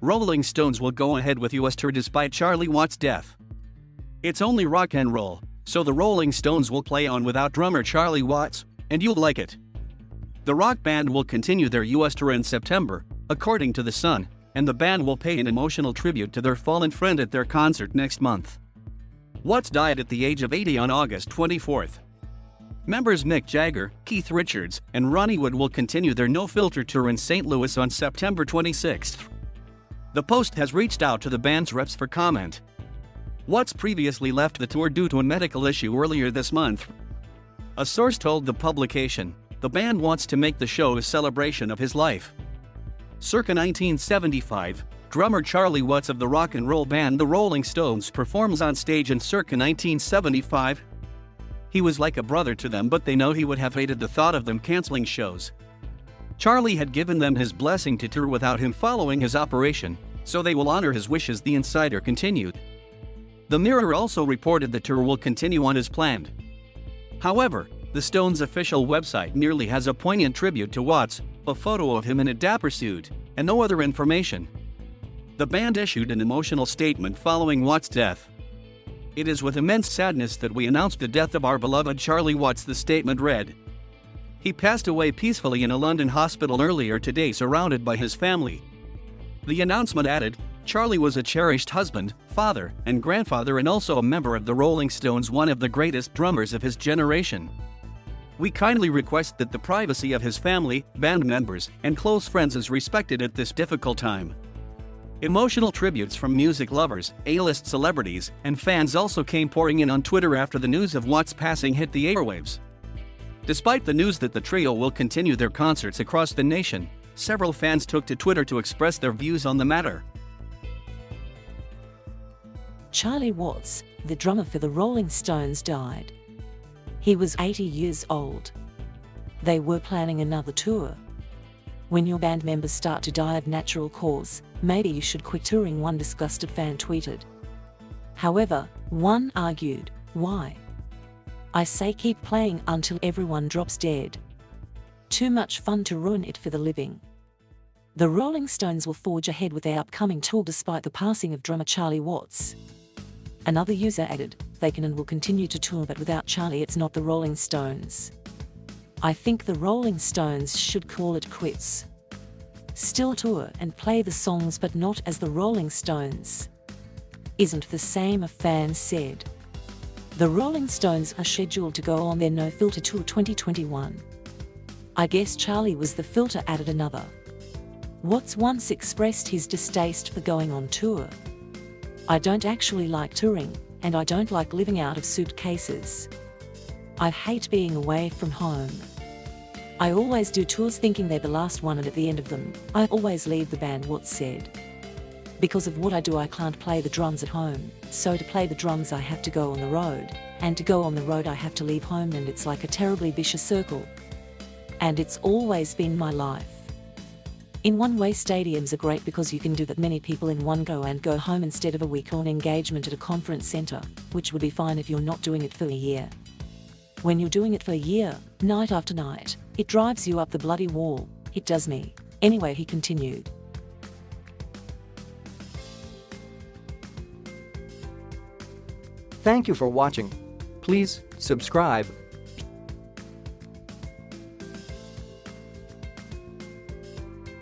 Rolling Stones will go ahead with US tour despite Charlie Watts' death. It's only rock and roll, so the Rolling Stones will play on without drummer Charlie Watts, and you'll like it. The rock band will continue their US tour in September, according to The Sun, and the band will pay an emotional tribute to their fallen friend at their concert next month. Watts died at the age of 80 on August 24. Members Mick Jagger, Keith Richards, and Ronnie Wood will continue their No Filter tour in St. Louis on September 26. The Post has reached out to the band's reps for comment. Watts previously left the tour due to a medical issue earlier this month. A source told the publication, "The band wants to make the show a celebration of his life." Circa 1975, drummer Charlie Watts of the rock and roll band The Rolling Stones performs on stage in circa 1975. He was like a brother to them, but they know he would have hated the thought of them canceling shows. Charlie had given them his blessing to tour without him following his operation, so they will honor his wishes, the insider continued. The Mirror also reported the tour will continue on as planned. However, the Stones' official website merely has a poignant tribute to Watts, a photo of him in a dapper suit, and no other information. The band issued an emotional statement following Watts' death. "It is with immense sadness that we announce the death of our beloved Charlie Watts," the statement read. He passed away peacefully in a London hospital earlier today, surrounded by his family. The announcement added, "Charlie was a cherished husband, father, and grandfather, and also a member of the Rolling Stones, one of the greatest drummers of his generation. We kindly request that the privacy of his family, band members, and close friends is respected at this difficult time." Emotional tributes from music lovers, A-list celebrities, and fans also came pouring in on Twitter after the news of Watts' passing hit the airwaves. Despite the news that the trio will continue their concerts across the nation, several fans took to Twitter to express their views on the matter. Charlie Watts, the drummer for the Rolling Stones, died. He was 80 years old. They were planning another tour. When your band members start to die of natural cause, maybe you should quit touring, one disgusted fan tweeted. However, one argued, "Why? I say keep playing until everyone drops dead. Too much fun to ruin it for the living." The Rolling Stones will forge ahead with their upcoming tour despite the passing of drummer Charlie Watts. Another user added, "They can and will continue to tour, but without Charlie it's not the Rolling Stones. I think the Rolling Stones should call it quits. Still tour and play the songs, but not as the Rolling Stones. Isn't the same," a fan said. The Rolling Stones are scheduled to go on their No Filter Tour 2021. "I guess Charlie was the filter," added another. Watts once expressed his distaste for going on tour. "I don't actually like touring, and I don't like living out of suitcases. I hate being away from home. I always do tours thinking they're the last one, and at the end of them, I always leave the band," Watts said. "Because of what I do, I can't play the drums at home, so to play the drums I have to go on the road, and to go on the road I have to leave home, and it's like a terribly vicious circle. And it's always been my life. In one way, stadiums are great because you can do that many people in one go and go home instead of a week-long engagement at a conference center, which would be fine if you're not doing it for a year. When you're doing it for a year, night after night, it drives you up the bloody wall. It does me. Anyway," he continued. Thank you for watching. Please subscribe